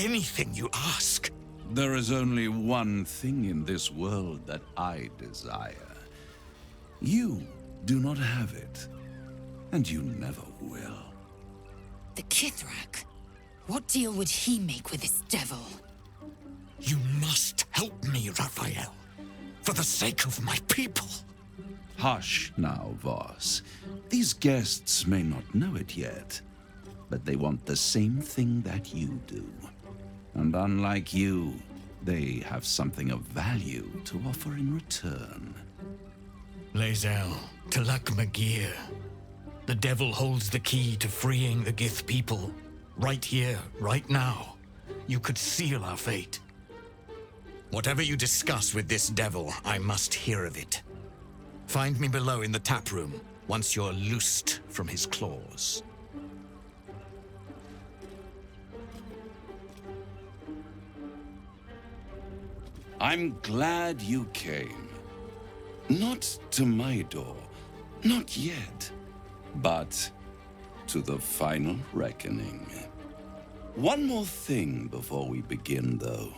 anything you ask. There is only one thing in this world that I desire. You do not have it, and you never will. The Kithrak? What deal would he make with this devil? You must help me, Raphael. For the sake of my people. Hush now, Voss. These guests may not know it yet, but they want the same thing that you do. And unlike you, they have something of value to offer in return. Lae'zel, Talak Magir. The devil holds the key to freeing the Gith people. Right here, right now. You could seal our fate. Whatever you discuss with this devil, I must hear of it. Find me below in the tap room, once you're loosed from his claws. I'm glad you came. Not to my door, not yet, but to the final reckoning. One more thing before we begin, though.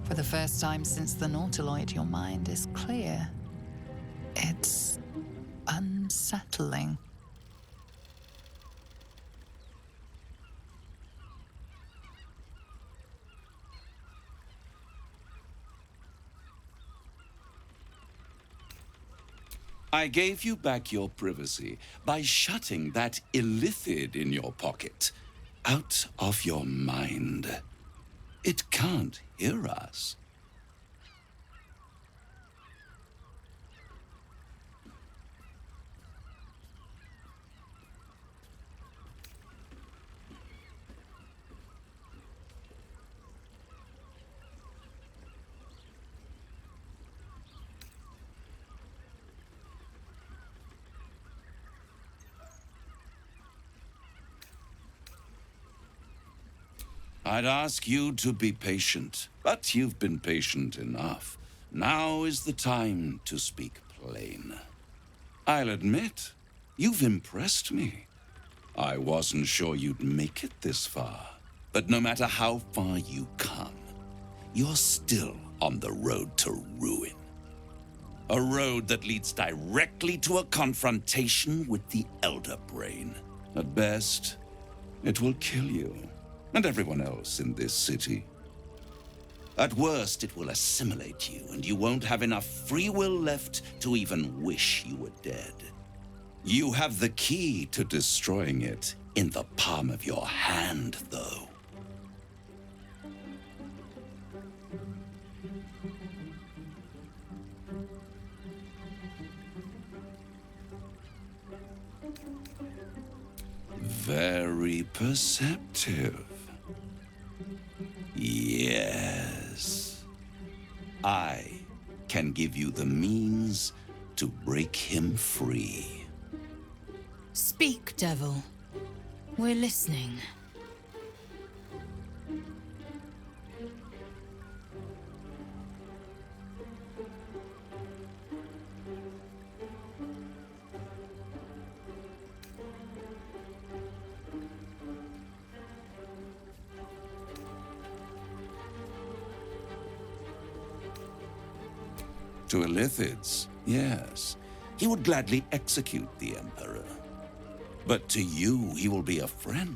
For the first time since the Nautiloid, your mind is clear. It's unsettling. I gave you back your privacy by shutting that illithid in your pocket out of your mind. It can't hear us. I'd ask you to be patient, but you've been patient enough. Now is the time to speak plain. I'll admit, you've impressed me. I wasn't sure you'd make it this far, but no matter how far you come, you're still on the road to ruin. A road that leads directly to a confrontation with the Elder Brain. At best, it will kill you. And everyone else in this city. At worst, it will assimilate you, and you won't have enough free will left to even wish you were dead. You have the key to destroying it in the palm of your hand, though. Very perceptive. Yes. I can give you the means to break him free. Speak, devil. We're listening. To Illithids, yes. He would gladly execute the Emperor. But to you, he will be a friend.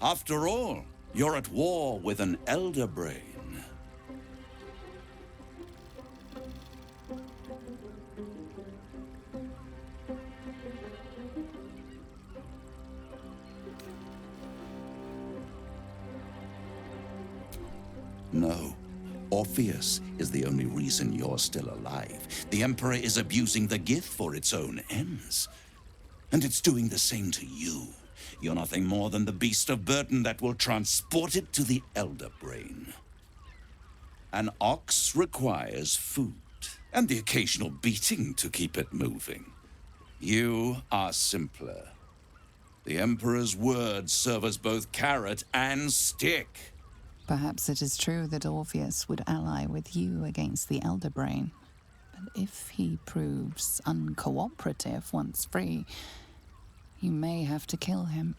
After all, you're at war with an Elder Brain. No. Orpheus is the only reason you're still alive. The Emperor is abusing the Gith for its own ends. And it's doing the same to you. You're nothing more than the beast of burden that will transport it to the Elder Brain. An ox requires food, and the occasional beating to keep it moving. You are simpler. The Emperor's words serve as both carrot and stick. Perhaps it is true that Orpheus would ally with you against the Elder Brain. But if he proves uncooperative once free, you may have to kill him.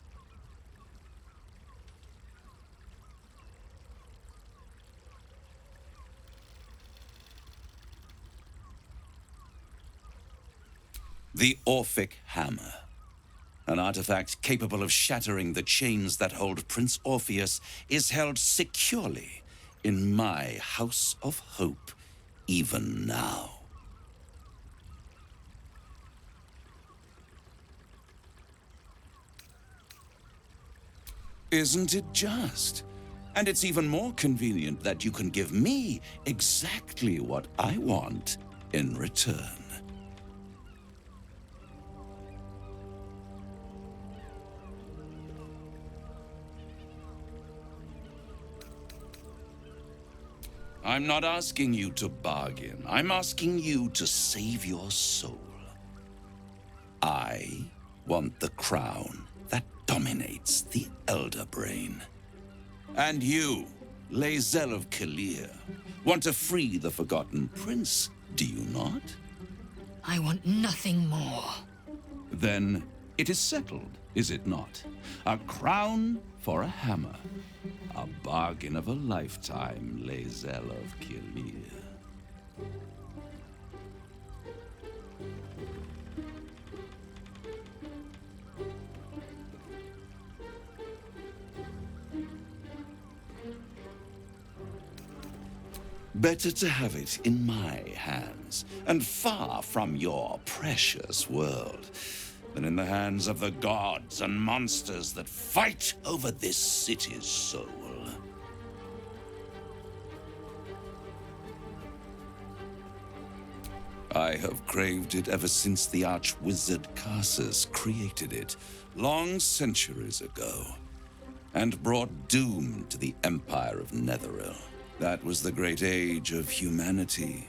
The Orphic Hammer. An artifact capable of shattering the chains that hold Prince Orpheus is held securely in my House of Hope, even now. Isn't it just? And it's even more convenient that you can give me exactly what I want in return. I'm not asking you to bargain. I'm asking you to save your soul. I want the crown that dominates the Elder Brain. And you, Lae'zel of Kalir, want to free the Forgotten Prince, do you not? I want nothing more. Then it is settled, is it not? A crown for a hammer. A bargain of a lifetime, Lae'zel of Kalir. Better to have it in my hands, and far from your precious world, than in the hands of the gods and monsters that fight over this city's soul. I have craved it ever since the arch-wizard Karsus created it, long centuries ago, and brought doom to the Empire of Netheril. That was the great age of humanity,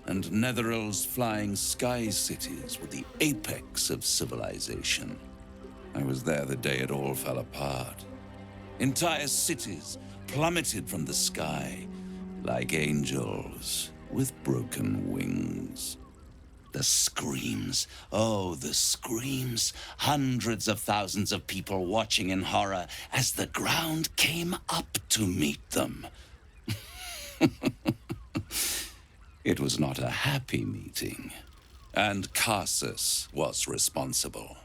and Netheril's flying sky cities were the apex of civilization. I was there the day it all fell apart. Entire cities plummeted from the sky like angels with broken wings. The screams, oh, the screams. Hundreds of thousands of people watching in horror as the ground came up to meet them. It was not a happy meeting, and Karsus was responsible.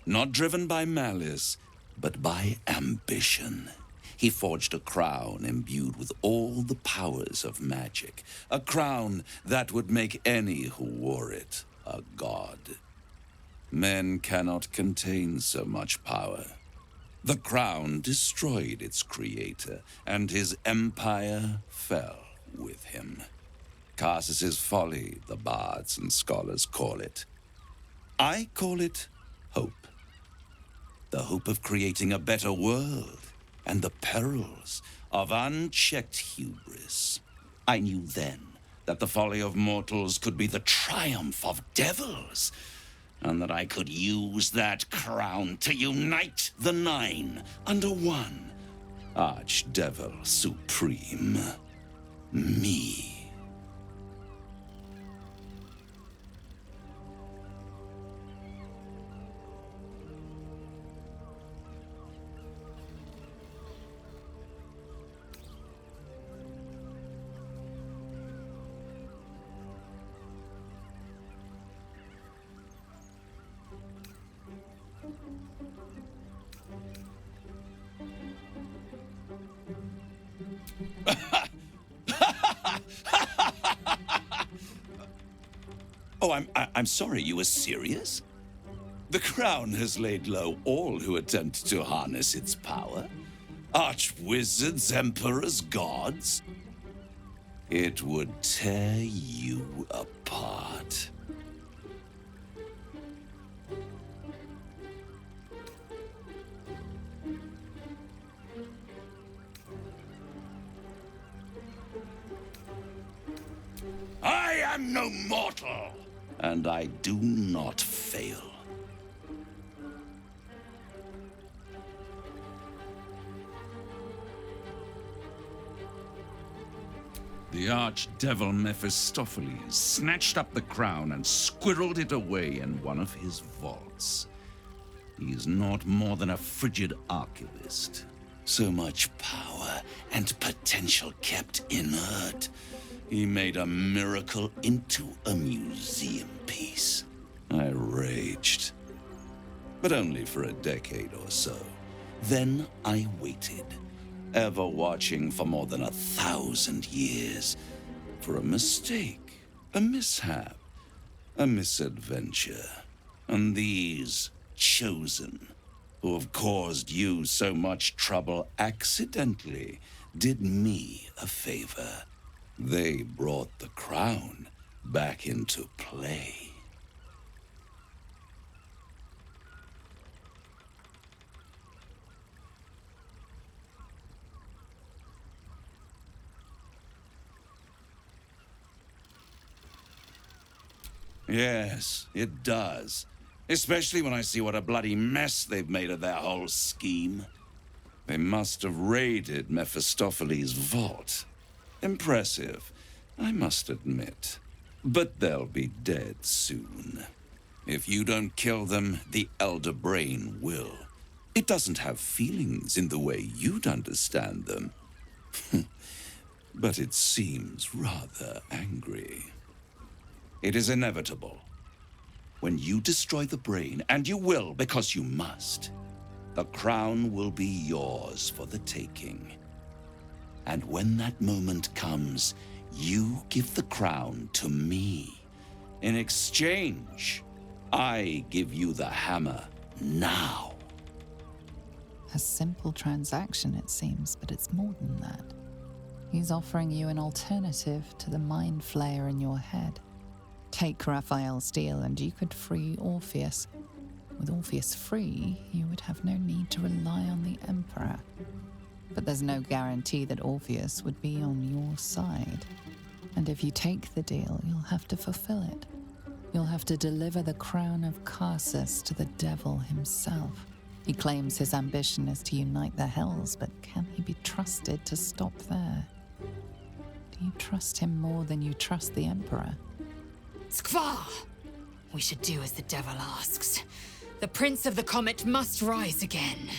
Not driven by malice, but by ambition. He forged a crown imbued with all the powers of magic, a crown that would make any who wore it a god. Men cannot contain so much power. The crown destroyed its creator, and his empire fell with him. Karsus's folly, the bards and scholars call it. I call it hope. The hope of creating a better world, and the perils of unchecked hubris. I knew then that the folly of mortals could be the triumph of devils, and that I could use that crown to unite the Nine under one Archdevil Supreme. Me. Oh, I'm sorry, you were serious? The crown has laid low all who attempt to harness its power. Arch-wizards, emperors, gods. It would tear you apart. I am no mortal, and I do not fail. The archdevil Mephistopheles snatched up the crown and squirreled it away in one of his vaults. He is not more than a frigid archivist. So much power and potential kept inert. He made a miracle into a museum piece. I raged. But only for a decade or so. Then I waited, ever watching for more than 1,000 years, for a mistake, a mishap, a misadventure. And these chosen, who have caused you so much trouble accidentally, did me a favor. They brought the crown back into play. Yes, it does. Especially when I see what a bloody mess they've made of their whole scheme. They must have raided Mephistopheles' vault. Impressive, I must admit. But they'll be dead soon. If you don't kill them, the Elder Brain will. It doesn't have feelings in the way you'd understand them. But it seems rather angry. It is inevitable. When you destroy the brain, and you will because you must, the crown will be yours for the taking. And when that moment comes, you give the crown to me. In exchange, I give you the hammer now. A simple transaction, it seems, but it's more than that. He's offering you an alternative to the mind flayer in your head. Take Raphael's deal and you could free Orpheus. With Orpheus free, you would have no need to rely on the Emperor. But there's no guarantee that Orpheus would be on your side. And if you take the deal, you'll have to fulfill it. You'll have to deliver the crown of Carsus to the devil himself. He claims his ambition is to unite the Hells, but can he be trusted to stop there? Do you trust him more than you trust the Emperor? Skvar! We should do as the devil asks. The Prince of the Comet must rise again.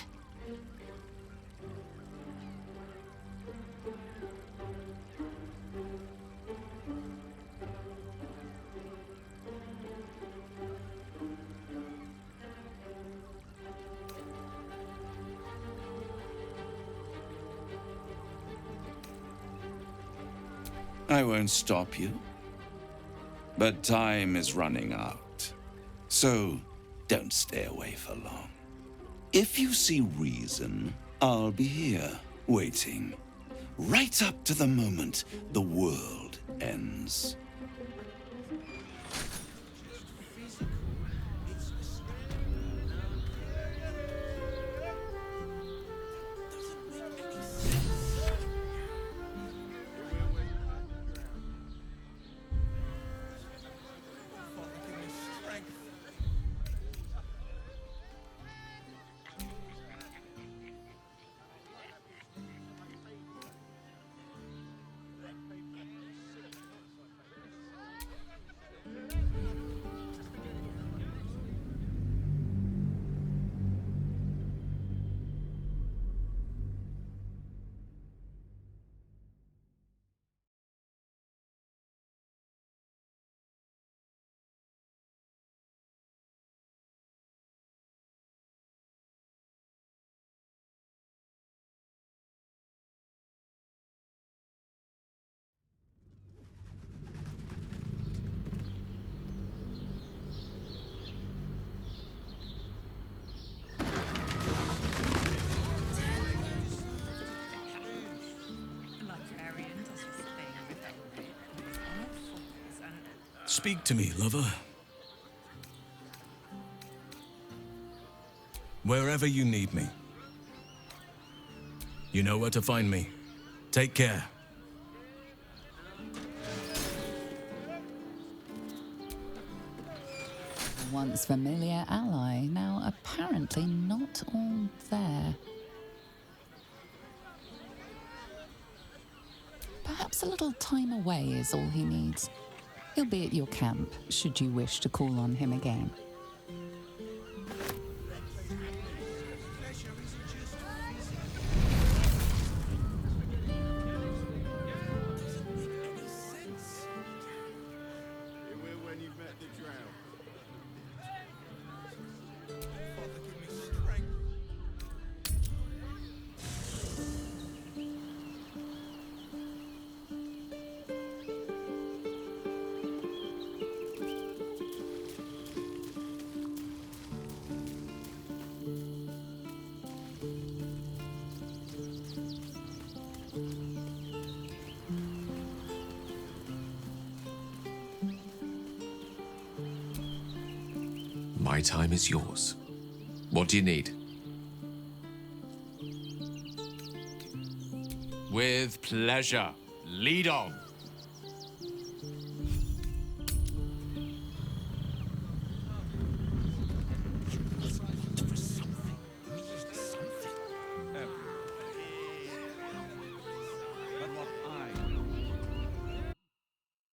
I won't stop you. But time is running out. So, don't stay away for long. If you see reason, I'll be here, waiting. Right up to the moment the world ends. Speak to me, lover. Wherever you need me. You know where to find me. Take care. Once familiar ally, now apparently not all there. Perhaps Perhaps a little time away is all he needs. He'll be at your camp, should you wish to call on him again. My time is yours. What do you need? With pleasure. Lead on.